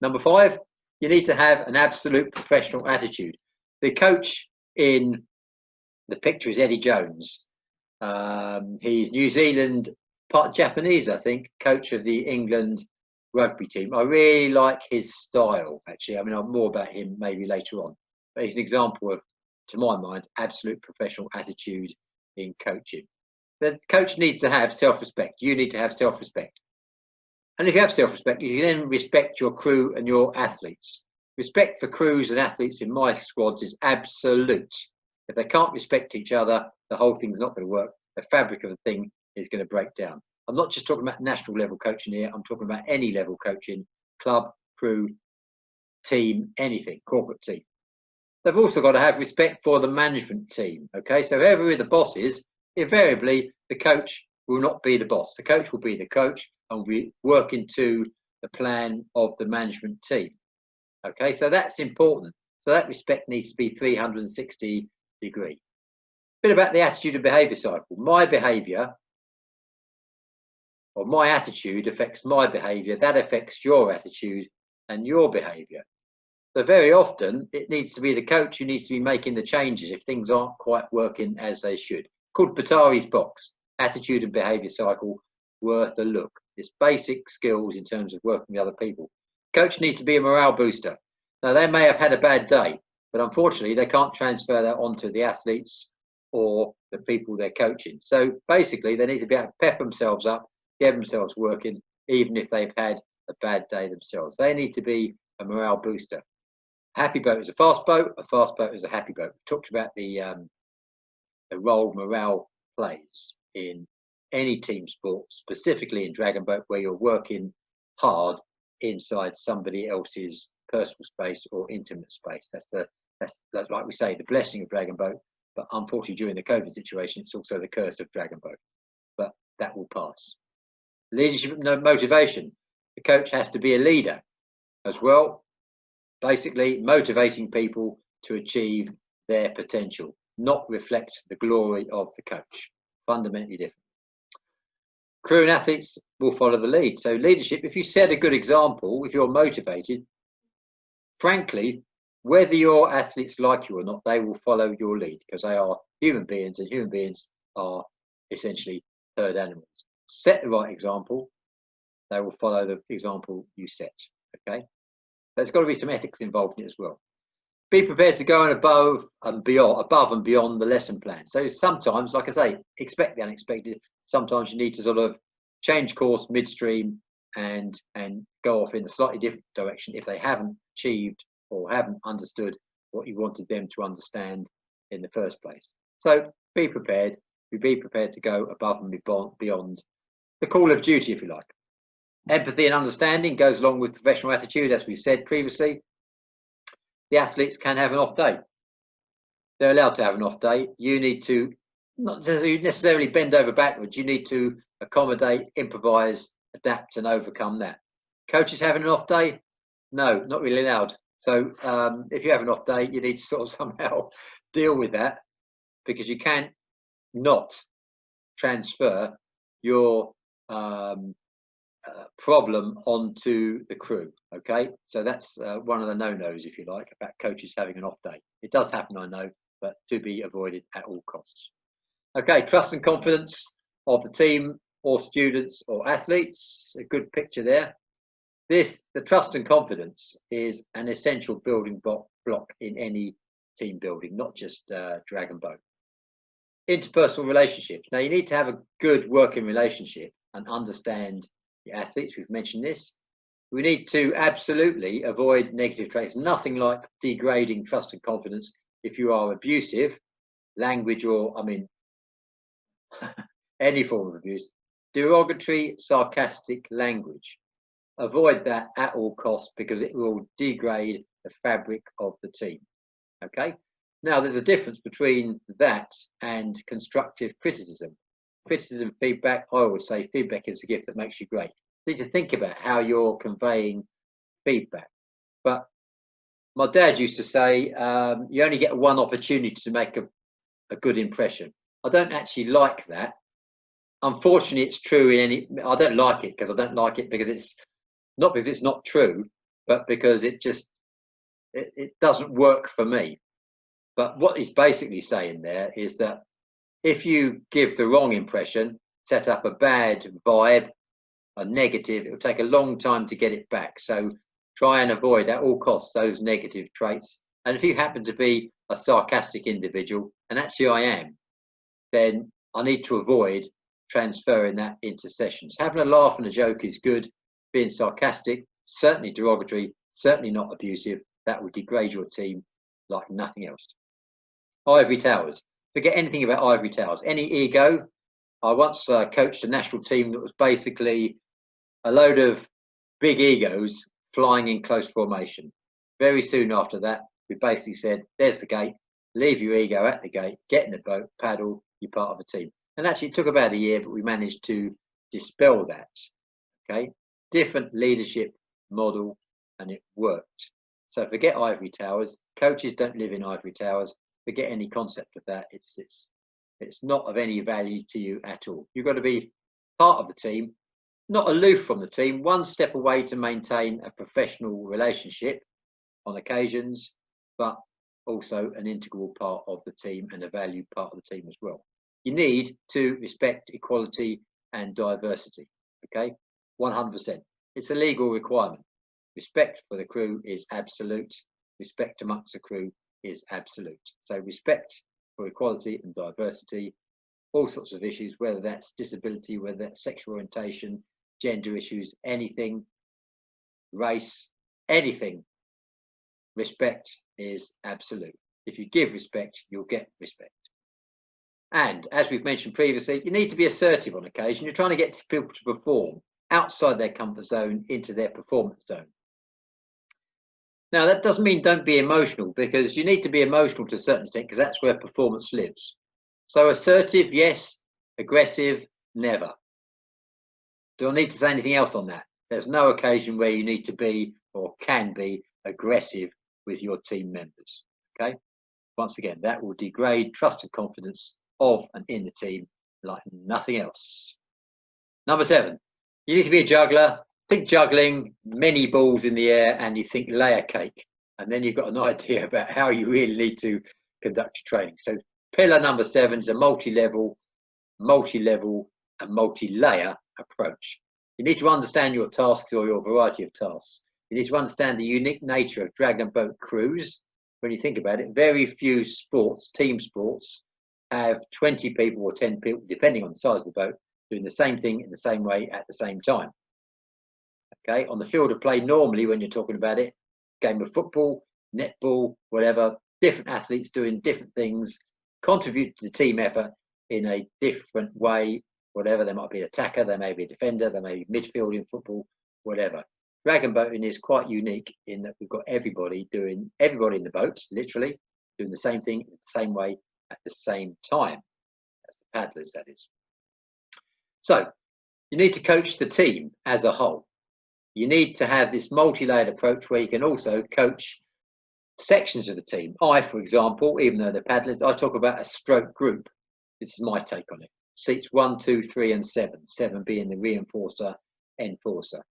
Number 5, you need to have an absolute professional attitude. The coach in the picture is Eddie Jones. He's New Zealand, part Japanese, I think, coach of the England rugby team. I really like his style, actually. I mean, I'm more about him maybe later on. But he's an example of, to my mind, absolute professional attitude in coaching. The coach needs to have self-respect. You need to have self-respect. And if you have self-respect, you then respect your crew and your athletes. Respect for crews and athletes in my squads is absolute. If they can't respect each other, the whole thing's not going to work. The fabric of the thing is going to break down. I'm not just talking about national level coaching here. I'm talking about any level coaching, club, crew, team, anything, corporate team. They've also got to have respect for the management team. Okay, so whoever the boss is, invariably the coach will not be the boss. The coach will be the coach and will be working to the plan of the management team. Okay, so that's important. So that respect needs to be 360 degree. Bit about the attitude and behaviour cycle. My behaviour or my attitude affects my behaviour. That affects your attitude and your behaviour. So very often it needs to be the coach who needs to be making the changes if things aren't quite working as they should. Called Batari's box, attitude and behaviour cycle, worth a look. It's basic skills in terms of working with other people. Coach needs to be a morale booster. Now they may have had a bad day, but unfortunately they can't transfer that onto the athletes or the people they're coaching. So basically they need to be able to pep themselves up, get themselves working, even if they've had a bad day themselves. They need to be a morale booster. A happy boat is a fast boat is a happy boat. We talked about the role morale plays in any team sport, specifically in Dragon Boat, where you're working hard inside somebody else's personal space or intimate space. That's like we say, the blessing of Dragon Boat, but unfortunately during the COVID situation, it's also the curse of Dragon Boat. But that will pass. Leadership and motivation. The coach has to be a leader as well, basically motivating people to achieve their potential, not reflect the glory of the coach. Fundamentally different. Crew and athletes will follow the lead. So leadership, if you set a good example, if you're motivated, frankly, whether your athletes like you or not, they will follow your lead because they are human beings and human beings are essentially herd animals. Set the right example, they will follow the example you set, okay? There's got to be some ethics involved in it as well. Be prepared to go above and beyond the lesson plan. So sometimes, like I say, expect the unexpected. Sometimes you need to sort of change course midstream and go off in a slightly different direction if they haven't achieved or haven't understood what you wanted them to understand in the first place. So be prepared. Be prepared to go above and beyond the call of duty, if you like. Empathy and understanding goes along with professional attitude, as we said previously. The athletes can have an off day. They're allowed to have an off day. You need to not necessarily bend over backwards. You need to accommodate, improvise, adapt and overcome that. Coaches having an off day? No, not really allowed. So if you have an off day, you need to sort of somehow deal with that because you can't not transfer your problem onto the crew. Okay, so that's one of the no-nos, if you like, about coaches having an off day. It does happen, I know, but to be avoided at all costs. Okay, trust and confidence of the team or students or athletes. A good picture there. The trust and confidence is an essential building block in any team building, not just Dragon Boat. Interpersonal relationships. Now you need to have a good working relationship and understand the athletes. We've mentioned this. We need to absolutely avoid negative traits. Nothing like degrading trust and confidence if you are abusive, language or, I mean, any form of abuse, derogatory, sarcastic language. Avoid that at all costs because it will degrade the fabric of the team. Okay? Now, there's a difference between that and constructive criticism. Criticism, feedback, I always say feedback is the gift that makes you great. You need to think about how you're conveying feedback. But my dad used to say, you only get one opportunity to make a good impression. I don't actually like that. Unfortunately, it's true in any, I don't like it because I don't like it because it's not true. but because it doesn't work for me. But what he's basically saying there is that if you give the wrong impression, set up a bad vibe, a negative, it'll take a long time to get it back. So try and avoid at all costs those negative traits. And if you happen to be a sarcastic individual, and actually I am, then I need to avoid transferring that into sessions. Having a laugh and a joke is good. Being sarcastic, certainly derogatory, certainly not abusive. That will degrade your team like nothing else. Ivory towers. Forget anything about ivory towers. Any ego. I once coached a national team that was basically a load of big egos flying in close formation. Very soon after that, we basically said, there's the gate, leave your ego at the gate, get in the boat, paddle, you're part of a team. And actually it took about a year, but we managed to dispel that. Okay, different leadership model, and it worked. So forget ivory towers. Coaches don't live in ivory towers. Forget any concept of that. It's not of any value to you at all. You've got to be part of the team, not aloof from the team, one step away to maintain a professional relationship on occasions, but also an integral part of the team and a valued part of the team as well. You need to respect equality and diversity, okay? 100%. It's a legal requirement. Respect for the crew is absolute. Respect amongst the crew is absolute. So respect for equality and diversity, all sorts of issues, whether that's disability, whether that's sexual orientation, gender issues, anything, race, anything. Respect is absolute. If you give respect, you'll get respect. And as we've mentioned previously, you need to be assertive on occasion. You're trying to get people to perform outside their comfort zone into their performance zone. Now, that doesn't mean don't be emotional, because you need to be emotional to a certain extent, because that's where performance lives. So assertive, yes. Aggressive, never. Do I need to say anything else on that? There's no occasion where you need to be or can be aggressive with your team members. Okay? Once again, that will degrade trust and confidence of and in the team like nothing else. Number 7, you need to be a juggler. Think juggling, many balls in the air, and you think layer cake. And then you've got an idea about how you really need to conduct your training. So pillar number 7 is a multi-level and multi-layer approach. You need to understand your tasks or your variety of tasks. You need to understand the unique nature of dragon boat crews. When you think about it, very few sports, team sports, have 20 people or 10 people, depending on the size of the boat, doing the same thing in the same way at the same time. Okay, on the field of play, normally when you're talking about it, game of football, netball, whatever, different athletes doing different things, contribute to the team effort in a different way, whatever. There might be an attacker, there may be a defender, there may be midfield in football, whatever. Dragon boating is quite unique in that we've got everybody in the boat, literally, doing the same thing in the same way at the same time. That's the paddlers, that is. So you need to coach the team as a whole. You need to have this multi-layered approach where you can also coach sections of the team. For example, even though they're paddlers, I talk about a stroke group. This is my take on it. Seats 1, 2, 3, and 7. 7 being the reinforcer, enforcer.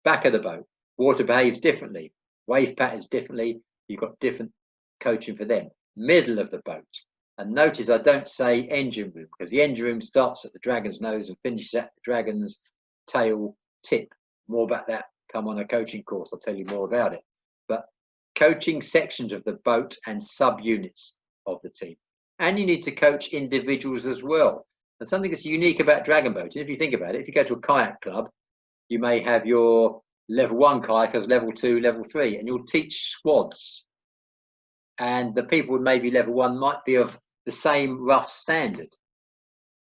Back of the boat, water behaves differently. Wave patterns differently. You've got different coaching for them. Middle of the boat. And notice I don't say engine room, because the engine room starts at the dragon's nose and finishes at the dragon's tail tip. More about that come on a coaching course. I'll tell you more about it. But coaching sections of the boat and subunits of the team. And you need to coach individuals as well. And something that's unique about dragon boating, if you think about it, if you go to a kayak club, you may have your level 1 kayakers, level 2, level 3, and you'll teach squads. And the people with maybe level 1 might be of the same rough standard.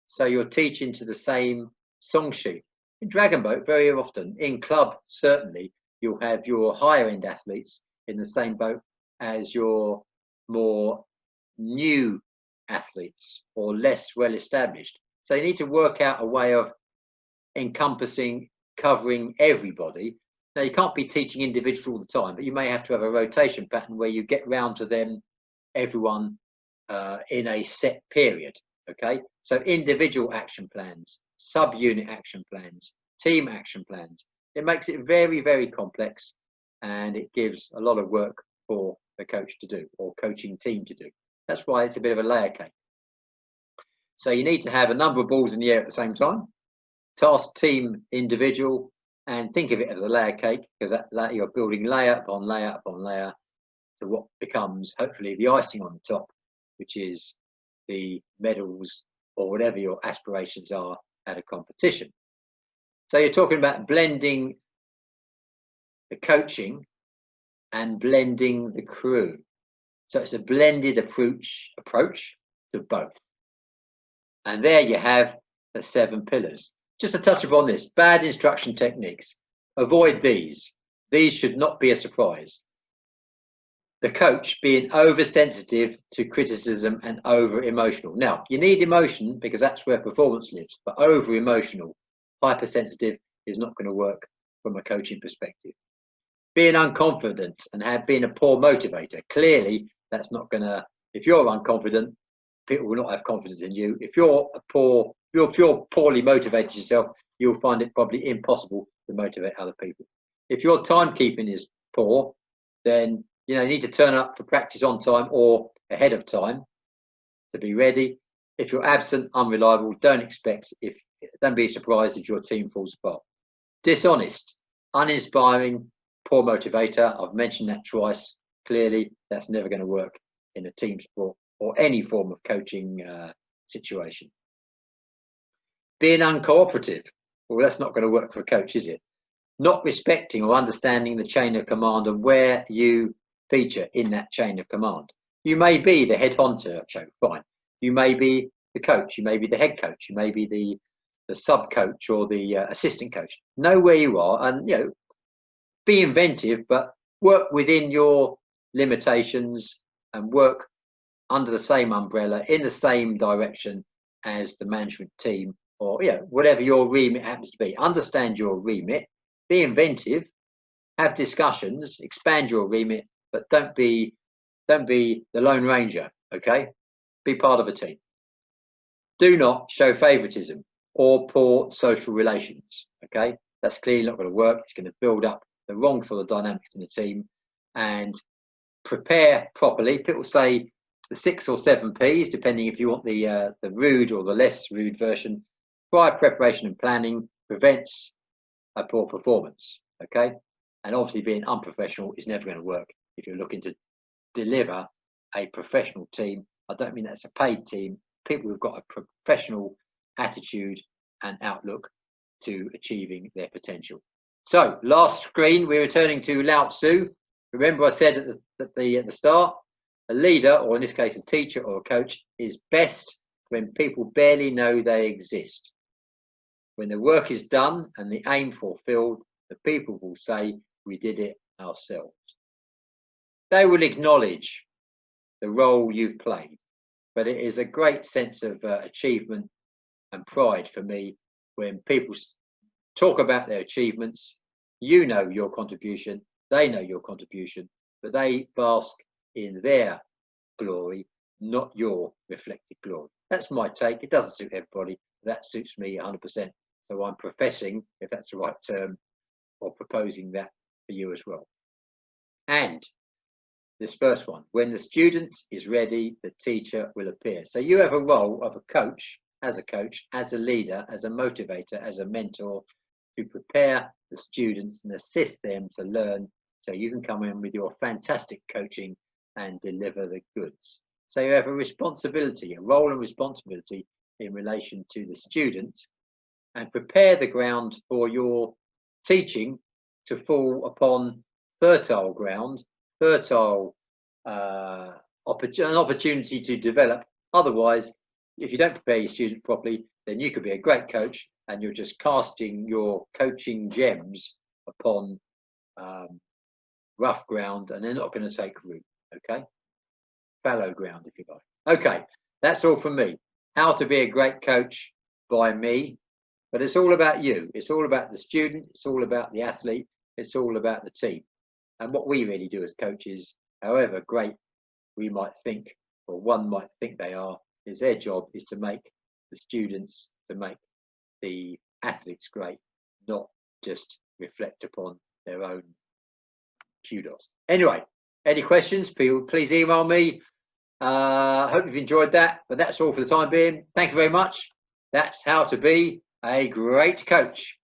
So you're teaching to the same song sheet. In dragon boat, very often, in club certainly, you'll have your higher end athletes in the same boat as your more new athletes or less well established. So you need to work out a way of encompassing, covering everybody. Now you can't be teaching individuals all the time, but you may have to have a rotation pattern where you get round to them, everyone in a set period. Okay, so individual action plans, subunit action plans, team action plans. It makes it very, very complex. and it gives a lot of work for the coach to do or coaching team to do. That's why it's a bit of a layer cake. So you need to have a number of balls in the air at the same time, task, team, individual, and think of it as a layer cake, because that you're building layer upon layer upon layer to what becomes hopefully the icing on the top, which is the medals or whatever your aspirations are at a competition. So you're talking about blending the coaching and blending the crew. So it's a blended approach to both. And there you have the 7 pillars. Just to touch upon this, bad instruction techniques. Avoid these. These should not be a surprise. The coach being oversensitive to criticism and over emotional. Now, you need emotion because that's where performance lives, but over emotional, hypersensitive is not going to work from a coaching perspective. Being unconfident and being a poor motivator, clearly that's not going to, if you're unconfident, people will not have confidence in you. If you're poorly motivated yourself, you'll find it probably impossible to motivate other people. If your timekeeping is poor, then you need to turn up for practice on time or ahead of time to be ready. If you're absent, unreliable, don't be surprised if your team falls apart. Dishonest, uninspiring, poor motivator. I've mentioned that twice. Clearly, that's never going to work in a team sport or any form of coaching situation. Being uncooperative, well, that's not going to work for a coach, is it? Not respecting or understanding the chain of command and where you feature in that chain of command. You may be the head honcho, fine. You may be the coach, you may be the head coach, you may be the sub coach or the assistant coach. Know where you are and be inventive, but work within your limitations and work under the same umbrella in the same direction as the management team or whatever your remit happens to be. Understand your remit, be inventive, have discussions, expand your remit, but don't be the Lone Ranger, okay? Be part of a team. Do not show favoritism or poor social relations, okay? That's clearly not going to work. It's going to build up the wrong sort of dynamics in the team. And prepare properly. People say the 6 or 7 Ps, depending if you want the rude or the less rude version. Prior preparation and planning prevents a poor performance, okay? And obviously being unprofessional is never going to work if you're looking to deliver a professional team. I don't mean that's a paid team. People who've got a professional attitude and outlook to achieving their potential. So last screen, we're returning to Lao Tzu. Remember I said at the start, a leader, or in this case a teacher or a coach, is best when people barely know they exist. When the work is done and the aim fulfilled, the people will say, we did it ourselves. They will acknowledge the role you've played, but it is a great sense of achievement and pride for me when people talk about their achievements. You know your contribution, they know your contribution, but they bask in their glory, not your reflected glory. That's my take. It doesn't suit everybody. That suits me 100%. So I'm professing, if that's the right term, or proposing that for you as well. And this first one, when the student is ready, the teacher will appear. So you have a role of a coach, as a leader, as a motivator, as a mentor, to prepare the students and assist them to learn so you can come in with your fantastic coaching and deliver the goods. So you have a responsibility, a role and responsibility in relation to the student, and prepare the ground for your teaching to fall upon fertile ground, an opportunity to develop. Otherwise, if you don't prepare your student properly, then you could be a great coach and you're just casting your coaching gems upon rough ground and they're not going to take root, okay? Fallow ground, if you like. Okay, that's all from me. How to be a great coach by me, but it's all about you. It's all about the student. It's all about the athlete. It's all about the team. And what we really do as coaches, however great we might think, or one might think they are, is their job is to make the students, to make the athletes great, not just reflect upon their own kudos. Anyway, any questions, please email me. I hope you've enjoyed that, but that's all for the time being. Thank you very much. That's how to be a great coach.